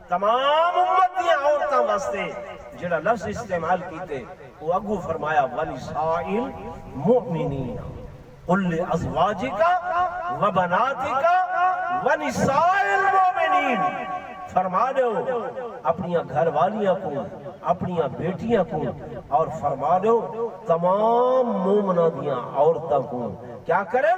تمام امت دیا عورتاں واسطے جڑا لفظ استعمال کیتے وہ اگو فرمایا وَنِسَاءِ الْمُؤْمِنِينَ قُلْ لِأَزْوَاجِكَ وَبَنَاتِكَ وَنِسَاءِ الْمُؤْمِنِينَ، فرما دو اپنی گھر والیاں کو، اپنی بیٹیاں کو، اور فرما دو تمام مومنہ دیاں عورتوں کو کیا کریں؟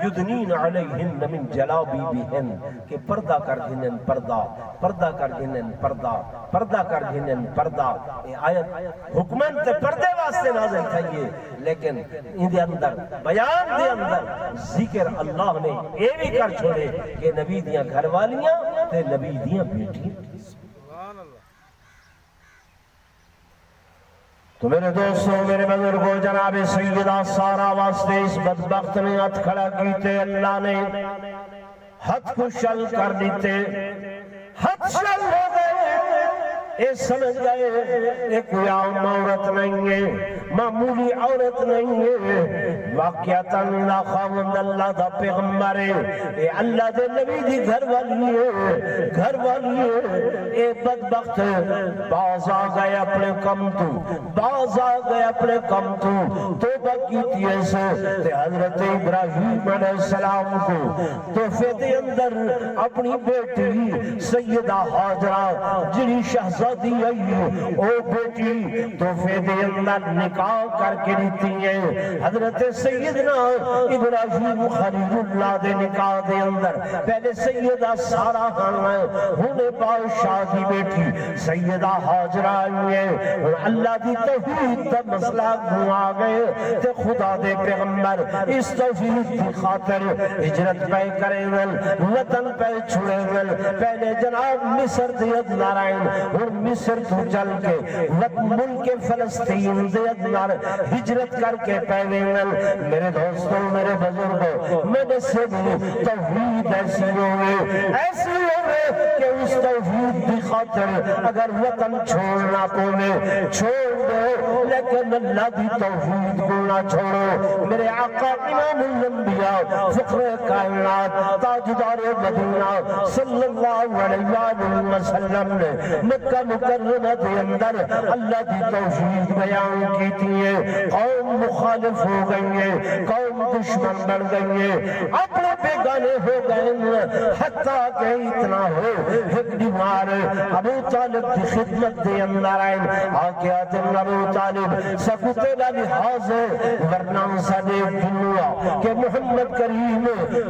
یدنین علیہن من جلابیبہن، کہ پردہ کر دینن پردہ، پردہ کر دینن پردہ، پردہ کر دینن پردہ۔ یہ آیت حکمن تے پردے واسطے نازل تھائیے، لیکن ان دے اندر بیان دے اندر ذکر اللہ نے اے بھی کر چھوڑے کہ نبی دیاں گھر والیاں تے نبی دیاں بیٹیاں۔ تو میرے دوستوں، میرے بزرگوں، جناب سیدہ سارہ واسطے اس بدبخت نے ہاتھ کھڑا کیتے، اللہ نے ہاتھ کو شل کر دیتے، ہاتھ شل ہو گئے، اے سمجھ گئے اے کوئی عام عورت نہیں ہے، معمولی عورت نہیں ہے، واقعتاً لا خاوند اللہ دا پیغمبر ہے، اے اللہ دے نبی دی گھر والی ہے، گھر والی ہے۔ اے بدبخت باز آ گئے اپنے کم تو، باز آ گئے اپنے کم تو، توبہ کیتی ایسے تے حضرت ابراہیم علیہ السلام کو تحفے دے اندر اپنی بیٹی سیدہ ہاجرہ جنی شہزادی آئی او بیٹی تحفے دے اندر نکاح کر کے دیتی ہے۔ حضرت سیدنا ابراہیم خلیل اللہ دے نکاح دے اندر پہلے سیدہ سارہ ہونے بادشاہ دی بیٹی سیدہ ہاجرہ آئی ہے، اور اللہ دی توحید دا مسئلہ گھما گئے تے خدا دے پیغمبر اس توحید کی خاطر ہجرت پہ کریں گل، وطن پہ چھوڑیں گل، پہلے جناب مصر دے ادنار آئیں اور مصر تو چل کے ملک فلسطین دے ادنار ہجرت کر کے پہلے گل۔ میرے دوستوں، میرے بزرگوں، میں نے سے بھی توحید ایسی ہوئے کہ اس توحید کی خاطر اگر وطن چھوڑنا کونے چھوڑ دو، لیکن اللہ دی توحید کو نہ چھوڑو۔ میرے آقا امام الانبیاء فخر کائنات تاجدار مدینہ صلی اللہ علیہ وسلم نے مکہ مکرمہ دے اندر اللہ دی توحید بیان کی تھی ہے۔ قوم مخالف ہو گئی ہے، قوم دشمن بن گئی ہے، اپنے بیگانے ہو گئے ہیں، حتیٰ کہ اتنا ہو ایک بیمار ابو طالب کی خدمت دے اندر آئے، آکے آتے ہیں ابو طالب سکتے لحاظ ہے، ورنہ سدے دنیا کہ محمد کریم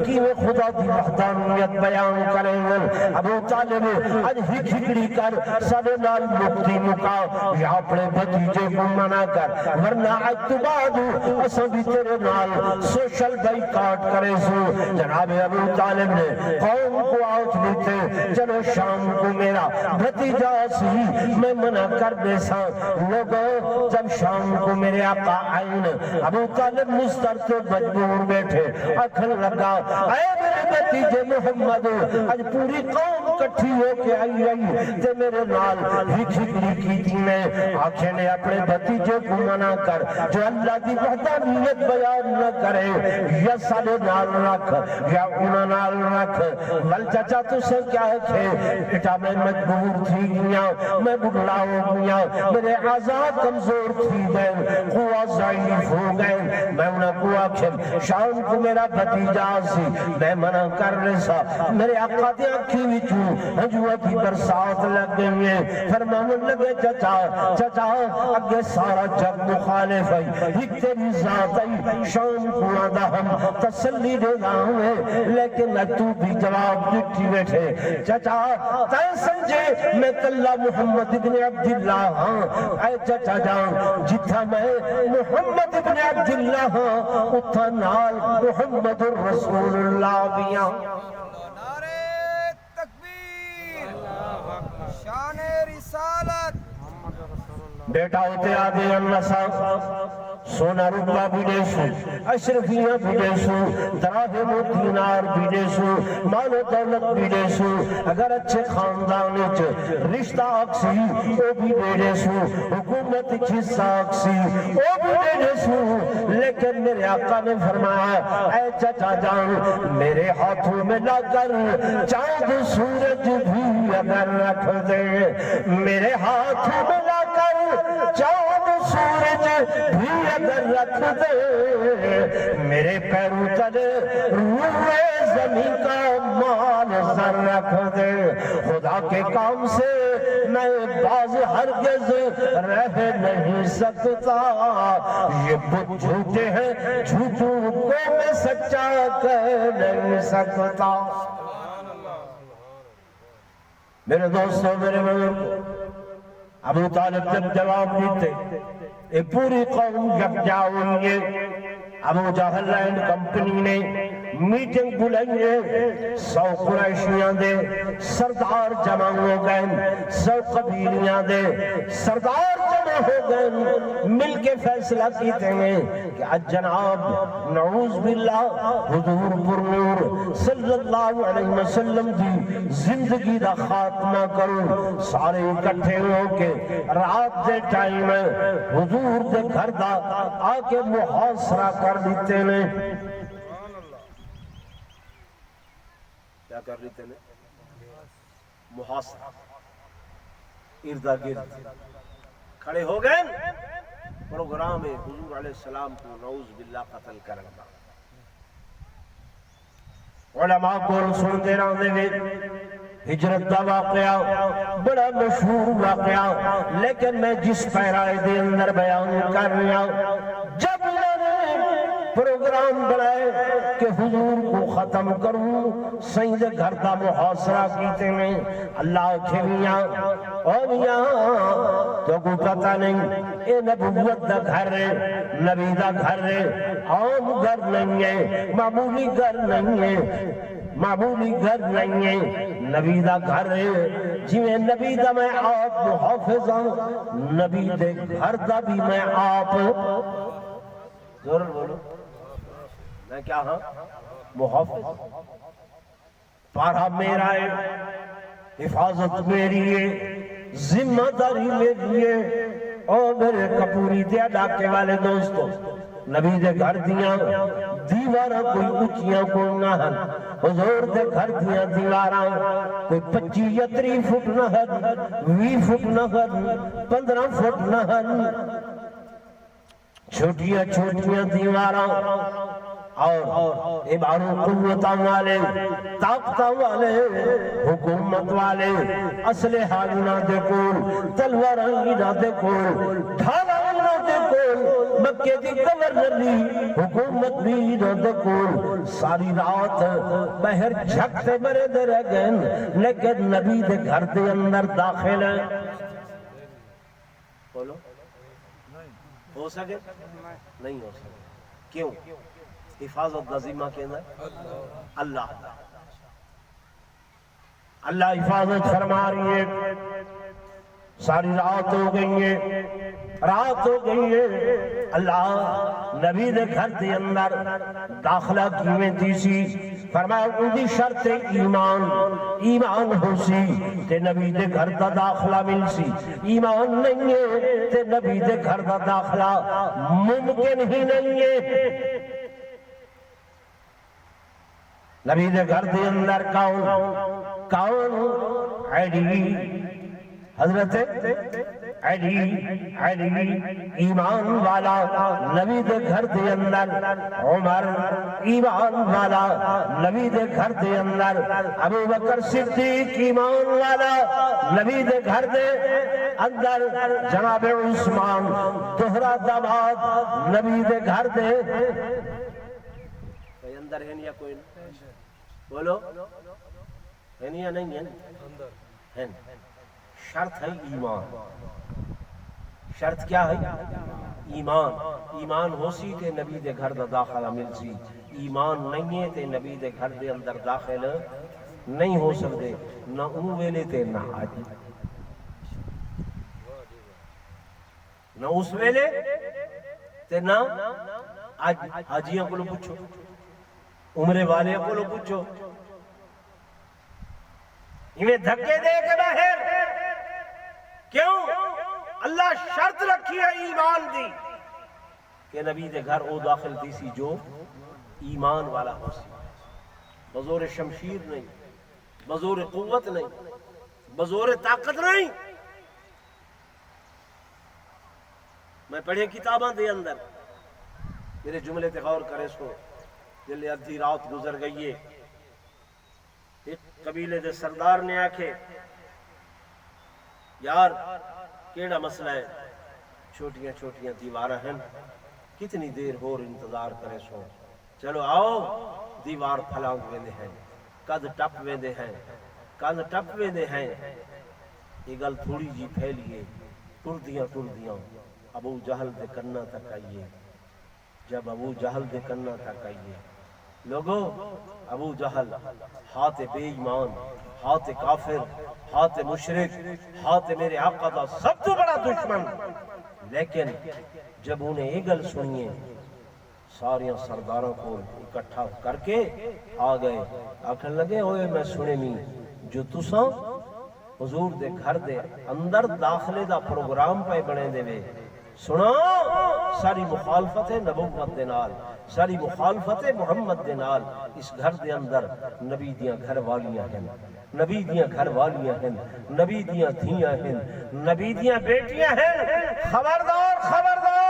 کی وہ خدا دی وحدانیت بیان کریں گے۔ ابو طالب آج ہکڑی کر سدے نال مکتی مکا یا اپنے بھتیجے کو منع کر، ورنہ آج تو بعد اساں بھی تیرے نال سوشل بائیکاٹ کرے سو۔ جناب ابو طالب نے قوم کو آؤٹ لیتے، چلو شام کو میرا بھتیجا سی میں منع کر دے سا۔ لوگوں جب شام کو میرے آقا آئین ابو طالب مستر تو مجبور بیٹھے، اکھن لگا اے میرے بھتیجے محمد، آج پوری قوم کٹھی ہو کے آئی تے میرے نال ہکڑی کی تھی میں، آنکھیں نے اپنے بھتیجے کو منع کر جو اللہ دی وحدانیت بیان نہ کرے، یا سالے نال رکھ یا انہاں نال رکھ۔ ول چچا تو سے کیا ہے کہ بیٹا میں مجبور تھی گیا، میں بڑھڑا ہو گیا، میرے آزاد کمزور تھی گئے، قوہ ضعیف ہو گئے، میں انہاں کو آکھیں شام کو میرا بھتیجا سی میں منع کر رسا، میرے آقا دے آنکھی وچوں ہجوہ کی برسات لگ گئی ہے۔ فرمانے لگے چچا چچا اگے سارا جگ مخالف ہے، ایک تیری ذات ہے، شام کو آدھا ہم تسلی دے گاؤں لیکن تو بھی جواب دیتی بیٹھے۔ چچا تائیں سمجھے میں کلہ محمد ابن عبداللہ ہاں، اے چچا جان جتھا میں محمد ابن عبداللہ ہاں اتھا نال محمد الرسول اللہ بیاں۔ نعرہ تکبیر، شان رسالت، بیٹا ہوتے آدھے اللہ صاحب سونا روپا بھی دے سو اشرفیاں بھی دے سو دراہم و دینار بھی دے سو مال و دولت بھی دے سو اگر اچھے خاندان رشتہ آکسی وہ بھی دے سو حکومت حصہ آکسی وہ بھی دے سو لیکن میرے آقا نے فرمایا اے چچا جان میرے ہاتھوں میں لا کر چاند سورج بھی اگر رکھ دے میرے ہاتھوں میں لا کر چاند سورج بھی اگر رکھ دے میرے پیروں تلے روئے زمین کا مال سر رکھ دے خدا کے کام سے میں باز ہرگز رہ نہیں سکتا یہ بت جھوٹے ہیں جھوٹوں کو میں سچا کہہ نہیں سکتا میرے دوستوں میرے بزرگ ابو طالب جب جواب دیتے ایک پوری قوم یکجا ہوئی ابو جہل اینڈ کمپنی نے میٹنگ بلائیے 100 قریشیاں دے سردار جمع ہو گئے 100 قبیلیاں دے سردار جمع ہو گئے مل کے فیصلہ کیتے ہیں کہ آج جناب نعوذ باللہ حضور پرنور صلی اللہ علیہ وسلم دی زندگی دا خاتمہ کرو سارے اکٹھے ہو کے رات دے ٹائم حضور دے گھر دا آکے محاصرہ کر دیتے ہیں کیا کر لیتے ہیں محاصرہ اردہ گرد کھڑے ہو گئے پروگرام ہے حضور علیہ السلام کو نعوذ باللہ قتل کرنا علماء کو سنتے رہنے میں ہجرت دا واقعہ بڑا مشہور واقعہ لیکن میں جس پیرائے دے اندر بیان کر رہا ہوں جب پروگرام بنائے کہ حضور کو ختم کروں سید گھر دا محاصرہ کیتے میں اللہ کھیلیاں اور یہاں تو کو پتہ نہیں اے نبوت دا گھر ہے نبی دا گھر ہے عام گھر نہیں ہے معمولی گھر نہیں ہے معمولی گھر نہیں ہے نبی دا گھر ہے جویں نبی دا میں آپ محافظ ہوں نبی دے گھر دا بھی میں آپ ضرور بولو میں کیا ہاں محافظ پارا میرا ہے حفاظت میری ہے ذمہ داری میری ہے اور میرے کپوری دیا ڈاکے والے دوستوں نبی دے گھر دیاں دیوارہ کوئی اچھیاں کو نہ ہن حضور دے گھر دیاں دیوارہ کوئی 25 یا 30 فٹ نہ ہن 20 فٹ نہ ہن 15 فٹ نہ ہن چھوٹیاں چھوٹیاں دیوارہ اور عباروں قوتاں والے طاقتاں والے حکومت والے اسلحہ نہ دے کول تلواراں نہ دے کول ڈھالا نہ دے کول مکے دی گورنری حکومت بھی نہ دے کول ساری رات بہر جھکتے مرے دے رہ گئے لیکن نبی دے گھر دے اندر داخل ہے بولو ہو سکے نہیں ہو سکے کیوں حفاظت دا ذمہ کہنا ہے اللہ اللہ حفاظت فرما رہی ہے ساری رات ہو گئی ہے رات ہو گئی ہے اللہ نبی دے گھر دے اندر داخلہ کیویں دیسی فرمایا اندی شرط ایمان ایمان ہو سی تے نبی دے گھر دا داخلہ مل سی ایمان نہیں ہے تے نبی دے گھر دا داخلہ ممکن ہی نہیں ہے نبی دے گھر دے اندر کون علی حضرت علی ایمان والا نبی دے گھر دے اندر عمر ایمان والا نبی دے گھر دے اندر ابو بکر صدیق ایمان والا نبی دے گھر دے اندر جناب عثمان دوہرا داماد نبی دے گھر دے کوئی اندر ہے یا کوئی بولو ہے یا نہیں ہے شرط ہے ایمان شرط کیا ہے ایمان ایمان ہو سی تے نبی دے گھر دا داخلہ مل سی ایمان نہیں ہے تے نبی دے گھر دے اندر داخل نہیں ہو سکتے نہ ان ویلے تے نہ آج نہ اس ویلے تے نا آج حاجیاں کو پوچھو، عمرے والے کو پوچھو، انہیں دھکے دے کے باہر کیوں؟ اللہ شرط رکھی ہے ایمان دی کہ نبی دے گھر او داخل دی سی جو ایمان والا ہو سی، بزور شمشیر نہیں، بزور قوت نہیں، بزور طاقت نہیں۔ میں پڑھے کتاباں دے اندر میرے جملے تے غور کرے سو، جلے ادھی رات گزر گئی ہے، ایک قبیلے دے سردار نے آکھے یار کیڑا مسئلہ ہے، چھوٹیاں چھوٹیاں دیواراں ہیں، کتنی دیر ہور انتظار کرے سو، چلو آؤ دیوار پھلانگ ویندے ہیں، کد ٹپ ویندے ہیں، کد ٹپ ویندے ہیں۔ یہ گل تھوڑی جی پھیلیے، ٹردیاں ٹردیاں ابو جہل دے کنہ تک آئیے۔ جب ابو جہل دے کنہ تک آئیے، لوگو ابو جہل ہاتھ بے ایمان، ہاتھ کافر، ہاتھ مشرک، ہاتھ میرے آقا دا سب تو بڑا دشمن، لیکن جب انہیں یہ گل سنیے ساریاں سرداروں کو اکٹھا کر کے آ گئے، آکھن لگے ہوئے میں سنے نہیں جو تساں حضور دے گھر دے اندر داخلے دا پروگرام پہ بنے دے وے، سنا ساری مخالفت نبوت دے نال، ساری مخالفت محمد دے نال، اس گھر دے اندر نبی دیاں گھر والیاں ہیں، نبی دیاں گھر والیاں ہیں، نبی دیاں دھیاں ہیں، نبی دیاں بیٹیاں ہیں، خبردار خبردار۔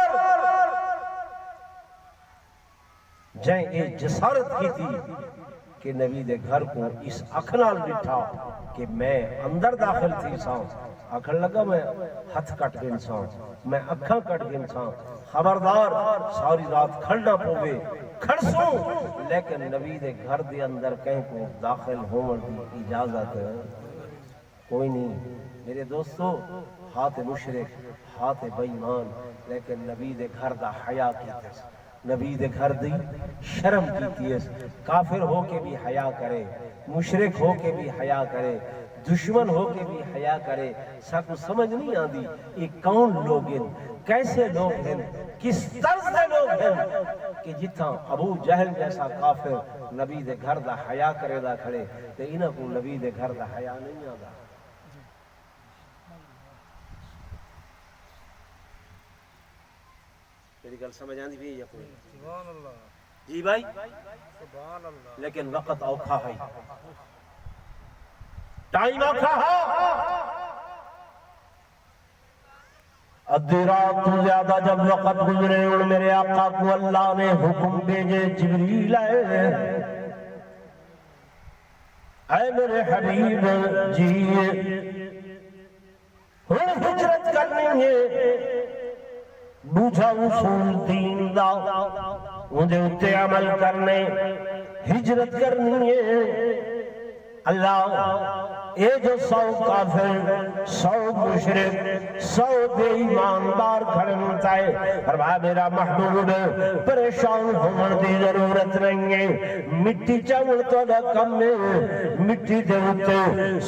جائیں اے جسارت کی تھی کہ نبی دے گھر کو اس اکھنال لٹھا کہ میں اندر داخل تھی ساں، آکھن لگا میں ہتھ کٹ گئے انسان، میں اکھاں کٹ گئے انسان، خبردار ساری رات کھڑنا پوے کھڑسوں، لیکن نبی دے گھر دے اندر کہیں کو داخل ہونے دی اجازت کوئی نہیں۔ میرے دوستو ہاتھ مشرک، ہاتھ بے ایمان، لیکن نبی دے گھر دا حیا کیتے، نبی دے گھر دی شرم کیتی ہے، کافر ہو کے بھی حیا کرے، مشرک ہو کے بھی حیا کرے، دشمن ہو کے بھی حیا کرے۔ ساکو سمجھ نہیں آندی یہ کون لوگ ہیں، کیسے لوگ ہیں، کس طرز سے لوگ ہیں کہ جتھاں ابو جہل جیسا کافر نبی دے گھر دا حیا کرے دا کھڑے تے انہاں کو نبی دے گھر دا حیا نہیں آندا۔ میری گل سمجھ آندی بھی یا کوئی؟ سبحان اللہ، جی بھائی، سبحان اللہ، لیکن وقت اوکھا ہے، ٹائم اوکھا ہے۔ ادھی رات تو زیادہ جب وقت گزرے اور میرے آقا کو اللہ نے حکم بھیجے، جبریل آئے، اے میرے حبیب جی ہن ہجرت کرنی ہے، بوجھا اصول دین دا اندے اتے عمل کرنے، ہجرت کرنی ہے۔ اللہ اے جو 100 کافر، 100 مشرک، 100 بے ایماندار کھڑے ہوتا ہے، فرمایا میرا محبوب پریشان ہونے دی ضرورت نہیں ہے، مٹی چاول تو دا کم ہے، مٹی دے اتے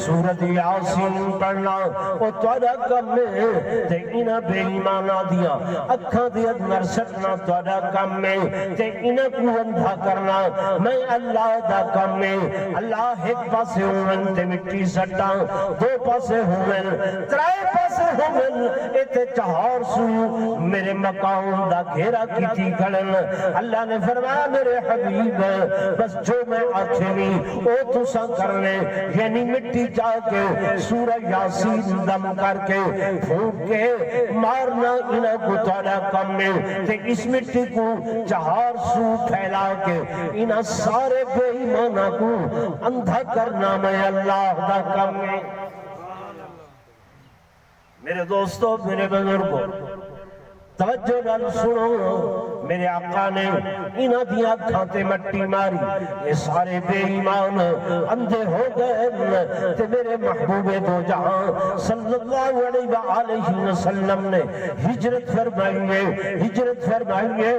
سورۃ یاسین پڑھنا او تو دا کم ہے، تے انہاں بے ایماناں دیاں اکھاں دے اندر سٹنا تو دا کم ہے، تے انہاں کو اندھا کرنا میں اللہ دا کم ہے۔ اللہ ایک پاسے ہوئن تے مٹی سٹا، دو پاسے ہوئن، ترائے پاسے ہوئن، ایتے 4 سو میرے مقام دا گھیرا کیتی کھڑن۔ اللہ نے فرمایا میرے حبیب بس جو میں آکھنی او تساں کرنے، یعنی مٹی جا کے سورہ یاسین دم کر کے پھونک کے مارنا انہاں کو تھوڑا کم ہے، تے اس مٹی کو 4 سو پھیلا کے انہاں سارے بے ایمانہ کو اندھا کرنا میں اللہ دا کم ہے۔ میرے دوستو، میرے بزرگوں، توجہ نال سنو، میرے آقا نے انہاں دی اکھاں تے مٹی ماری، یہ سارے بے ایمان اندھے ہو گئے تے میرے محبوب دو جہاں صلی اللہ علیہ وآلہ وسلم نے ہجرت فرمائیے، ہجرت فرمائیے،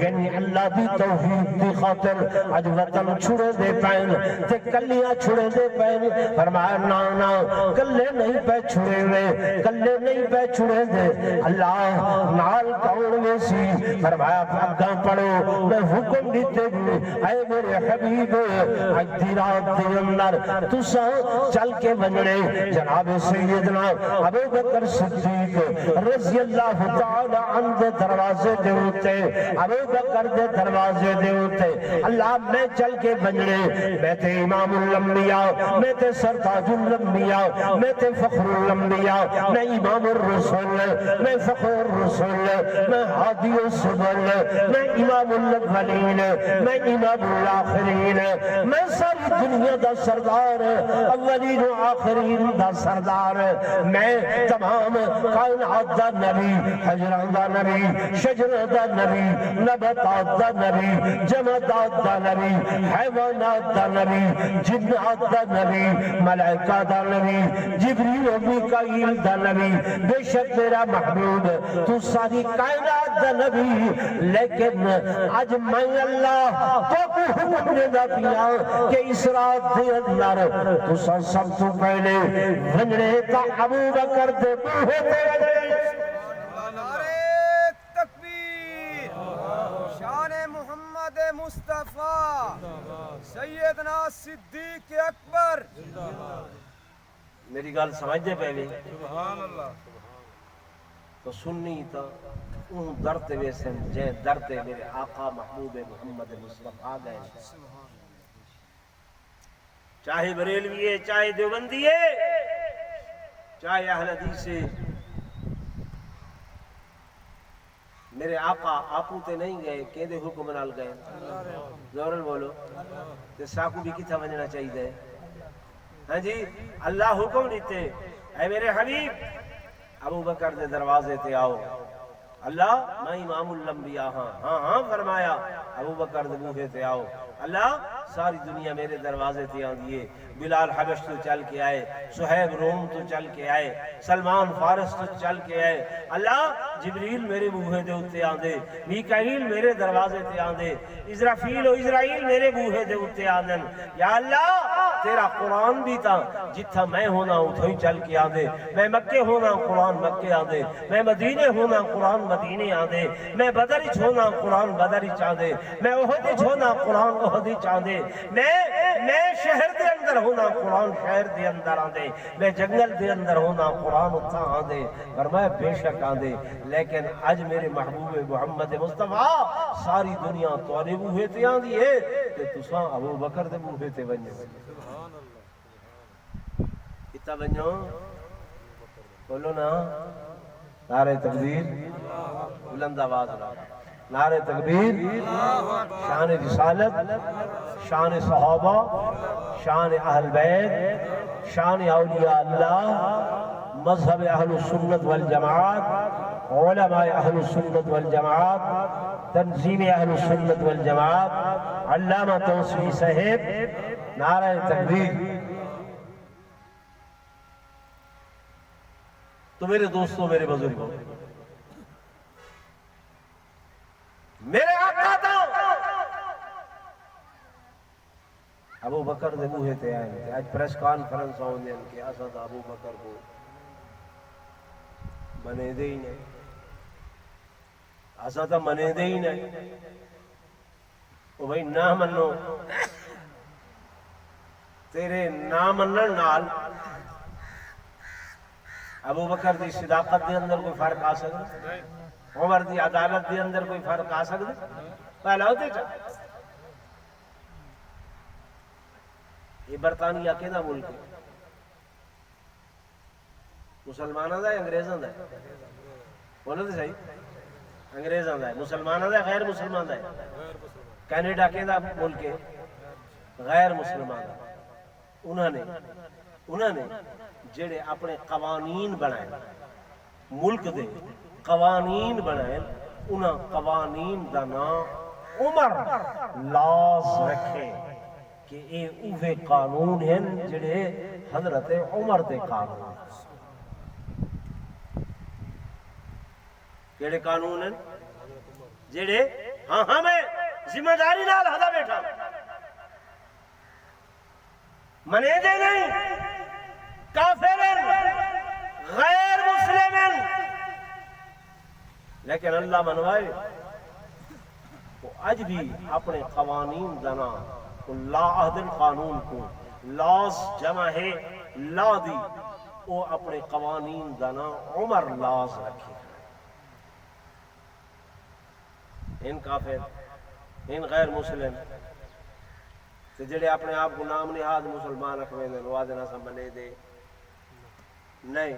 یعنی اللہ دی توحید دی خاطر اج وطن چھڑے دے پین تے کلیاں چھڑے دے پین، فرمایا نا نا کلے نہیں پہ چھڑے ہوئے، کلے نہیں پہ چھڑے دے، اللہ نال کون میں سی، فرمایا اگاں پڑھو میں حکم دیتے بھی، اے میرے حبیب اج دی رات دے اندر تساں چل کے بننے جناب سیدنا ابو بکر صدیق رضی اللہ تعالی عنہ دے دروازے دے ہوتے، ابو بکر دے دروازے دے ہوتے، اللہ میں چل کے بننے، میں تے امام الانبیاء، میں تے سرتاج الانبیاء، میں تے فخر الانبیاء، میں امام الرسول، میں فخر الرسول، میں ہادی السبل، میں امام الاولین، میں امام الاخرین، میں ساری دنیا دا سردار، اولین و آخرین دا سردار، میں تمام کائنات دا نبی، حجران دا نبی، شجران دا نبی، نباتات دا نبی، جمادات دا نبی، حیوانات دا نبی، جنات دا نبی، ملائکہ دا نبی، جبریل و میکائیل دا نبی، بے شک میرا محبوب تو ساری کائنات دا نبی، لیکن آج میں اللہ تو کو حکم دے دا پیا کہ اس رات دے اندر تو سب تو پہلے ونجڑے تا ابو بکر دے بوہے تے نعرہ تکبیر، شان محمد مصطفیٰ سیدنا صدیق اکبر، میری گال سمجھ دے پہلے سبحان اللہ، تو سننی تا اون درتے ویسن جے درتے میرے آقا محبوب محمد مصطفیٰ گئے، چاہے بریلوی ہے، چاہے دیوبندی ہے، چاہے اہل حدیث ہے، میرے آقا آپو تے نہیں گئے، کیندے حکم نال گئے، زورن بولو، تے ساکو بھی کتھا ونجنا چاہیے دے، ہاں جی اللہ حکم دیتے، اے میرے حبیب ابو بکر دے دروازے تے آؤ، اللہ میں امام الانبیاء ہاں، ہاں ہاں فرمایا، ابو بکر دے بوہے تے آؤ، اللہ ساری دنیا میرے دروازے تے آن دیئے، بلال حبش تو چل کے آئے، صہیب روم تو چل کے آئے، سلمان فارس تو چل کے آئے، اللہ جبریل میرے بوہے دے اتے آن دے، میکائیل میرے دروازے تے آن دے، اسرافیل و اسرائیل میرے بوہے دے اتے آن دے، یا اللہ تیرا قرآن بھی تا جتھا میں ہونا اتھو ہی چل کے آن دے، میں مکے ہونا قرآن مکے آن دے، میں مدینے ہونا قرآن مدینے آن دے، میں بدرچ ہونا قرآن بدرچ آن دے، میں احدچ ہونا قرآن احدچ آن دے، میں شہر دے اندر ہونا قرآن شہر دے اندر آن دے، میں جنگل دے اندر ہونا قرآن اتھا آن دے، فرمایا بے شک آن دے، لیکن آج میرے محبوب محمد مصطفیٰ ساری دنیا توارے بوہے تے آن دیئے کہ تساں ابو بکر دے بوہے تے بنجے، کتا بنجو بولو نا، نعرہ تکبیر، بلند آواز لا، نعرہ تکبیر، شان رسالت، شان صحابہ، شان اہل بیت، شان اولیاء اللہ، مذہب اہل السنت والجماعت، علماء اہل السنت والجماعت، تنظیم اہل السنت والجماعت، علامہ توسیعی صاحب، نعرہ تکبیر۔ تو میرے دوستوں، میرے بزرگوں، میرے آقا تھا ابو بکر دے بوہے تے آئے تھے، آج پریس کانفرنس ہونے ان کے اسد ابو بکر کو منے دے ہی نہیں، اسد منے دے ہی نہیں، وہ بھائی نہ منو، تیرے نہ منن نال ابو بکر دی صداقت دے اندر کوئی فرق آ سکتا، عمر دی عدالت دے اندر کوئی فرق آ سکتا، پہلا ہوتے چاہتا، یہ برطانیہ کہنا ملک ہے، مسلمانہ دا ہے انگریزاں دا ہے، بولو دے صحیح، انگریزاں دا ہے، مسلمانہ دا ہے غیر مسلمان دا ہے، کینیڈا کہنا ملک ہے غیر مسلمان دا، انہوں نے جڑے اپنے قوانین بنائے، ملک دے قوانین بنائے، انہاں قوانین دا نام عمر لاز رکھے کہ اے اوے قانون ہیں جڑے حضرت عمر دے قانون جڑے قانون ہیں جڑے ہاں میں ذمہ داری نال ہدا بیٹھا منے دے نہیں کافر غیر مسلم لیکن اللہ منوائے وہ اج بھی اپنے قوانین دنا لا عہد قانون کو لاز جمع ہے لا دی وہ اپنے قوانین دنا عمر لاز رکھے ان کافر ان غیر مسلم تے جڑے اپنے آپ کو نام نہاد مسلمان رکھویں دے نواز نہ سمجھنے دے نہیں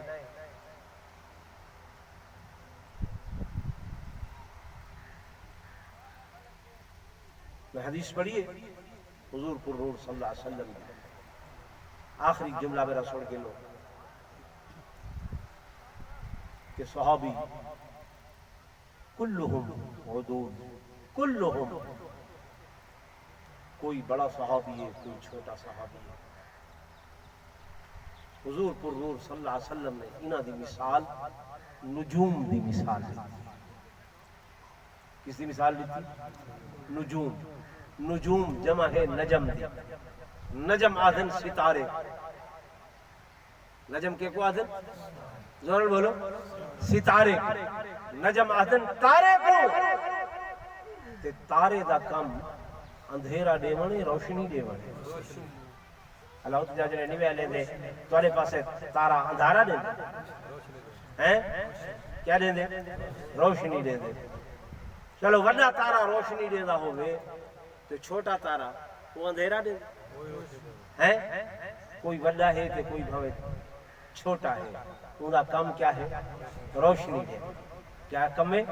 میں حدیث پڑھیے حضور پر نور صلی اللہ علیہ وسلم آخری جملہ میرا سن کے لو کہ صحابی کلہم عدول کلہم کوئی بڑا صحابی ہے کوئی چھوٹا صحابی ہے حضور پر نور صلی اللہ علیہ وسلم نے انہاں دی مثال نجوم دی مثال دی کس دی مثال دی نجوم نجوم جمع ہے نجم دی نجم آدھن ستارے نجم کے کو آدھن زور بولو ستارے نجم آدھن تارے کو تے تارے دا کم اندھیرا دیوانے روشنی دیوانے اللہ تعالیٰ جنہیں نوے لے دے توڑے پاسے تارا اندھارا دے دے کیا دے دے روشنی دے دے چلو وڈا تارا روشنی دے دا ہوئے تو چھوٹا تارا وہ اندھیرا دے دے کوئی وڈا ہے کہ کوئی بھوے چھوٹا ہے ان کا کم کیا ہے روشنی دے کیا کم ہے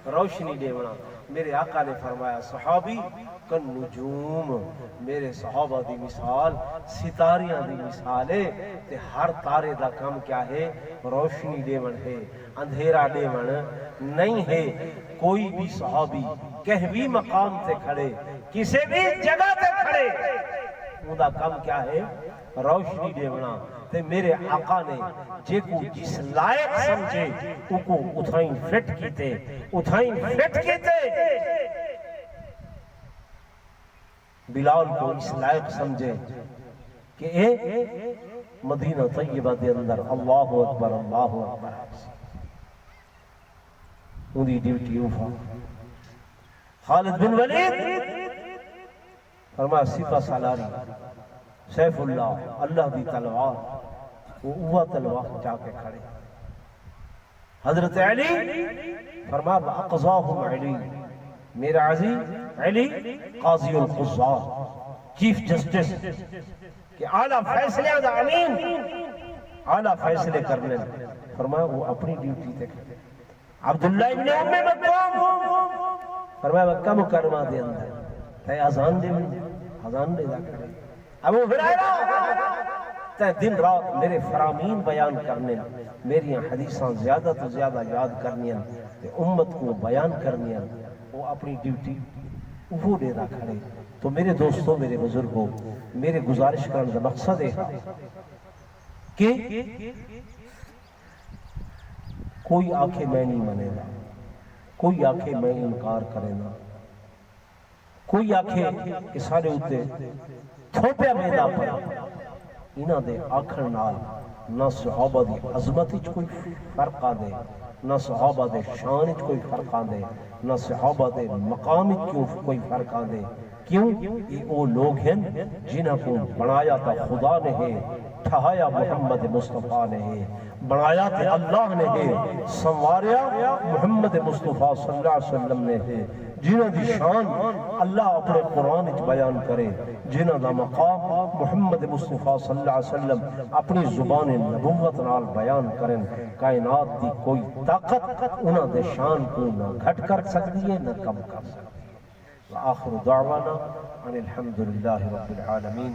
روشنی دے ونا میرے آقا نے فرمایا صحابی کن نجوم میرے صحابہ دی مثال ستاریاں دی مثال ہے تے ہر تارے دا کم کیا ہے روشنی دیون ہے اندھیرا دیون نہیں ہے کوئی بھی صحابی کہیں بھی مقام تے کھڑے کسی بھی جگہ تے کھڑے ان دا کم کیا ہے روشنی دیونا تے میرے آقا نے جے کو جس لائق سمجھے ان کو اتھائیں فٹ کیتے بلال کو اس لائق سمجھے کہ اے مدینہ طیبہ دے اندر اللہ اکبر ان دی ڈیوٹی اوفا خالد بن ولید فرمایا سپہ سالاری سیف اللہ اللہ دی تلوار وہ تلوار جا کے کھڑے حضرت علی فرمایا اقضاہم علی میرا عزیز علی قاضی القضاء چیف جسٹس کہ اعلیٰ فیصلے دا امین اعلیٰ فیصلے کرنے فرمایا وہ اپنی ڈیوٹی تے کھڑے عبداللہ ابن ام مکتوم فرمایا مکہ مکرمہ دے اندر تے اذان دے دا کھڑے ابو ہریرہ تے دن رات میرے فرامین بیان کرنے میری حدیثاں زیادہ تو زیادہ یاد کرنی تے امت کو بیان کرنی وہ اپنی ڈیوٹی وہ دے دا کھڑے تو میرے دوستوں میرے بزرگوں میرے گزارش کرنے کا مقصد ہے کہ کوئی آنکھیں میں نہیں منے گا کوئی آنکھیں میں انکار کرے گا کوئی آنکھیں کہ سارے ہوتے تھوپیا میدہ پر انہاں دے آنکھن نال نہ صحابہ دی عظمت اچ کوئی فرق آدے نہ صحابہ دے شان اچ کوئی فرق آدے نہ صحابہ دے مقام اچ کوئی فرق آدے کیوں یہ وہ لوگ ہیں جنہاں کو بنایا تا خدا نے ہے ٹھہایا محمد مصطفیٰ نے ہے بنایا تے اللہ نے ہے سنواریا محمد مصطفیٰ صلی اللہ علیہ وسلم نے ہے جنہاں دی شان اللہ اپنے قرآن اچ بیان کرے جنہاں دا مقام محمد مصطفیٰ صلی اللہ علیہ وسلم اپنی زبان نبوت نال بیان کریں کائنات دی کوئی طاقت انہاں دے شان کو نہ گھٹ کر سکتی ہے نہ کم کر سکتی ہے وآخر دعوانا ان الحمد للہ رب العالمین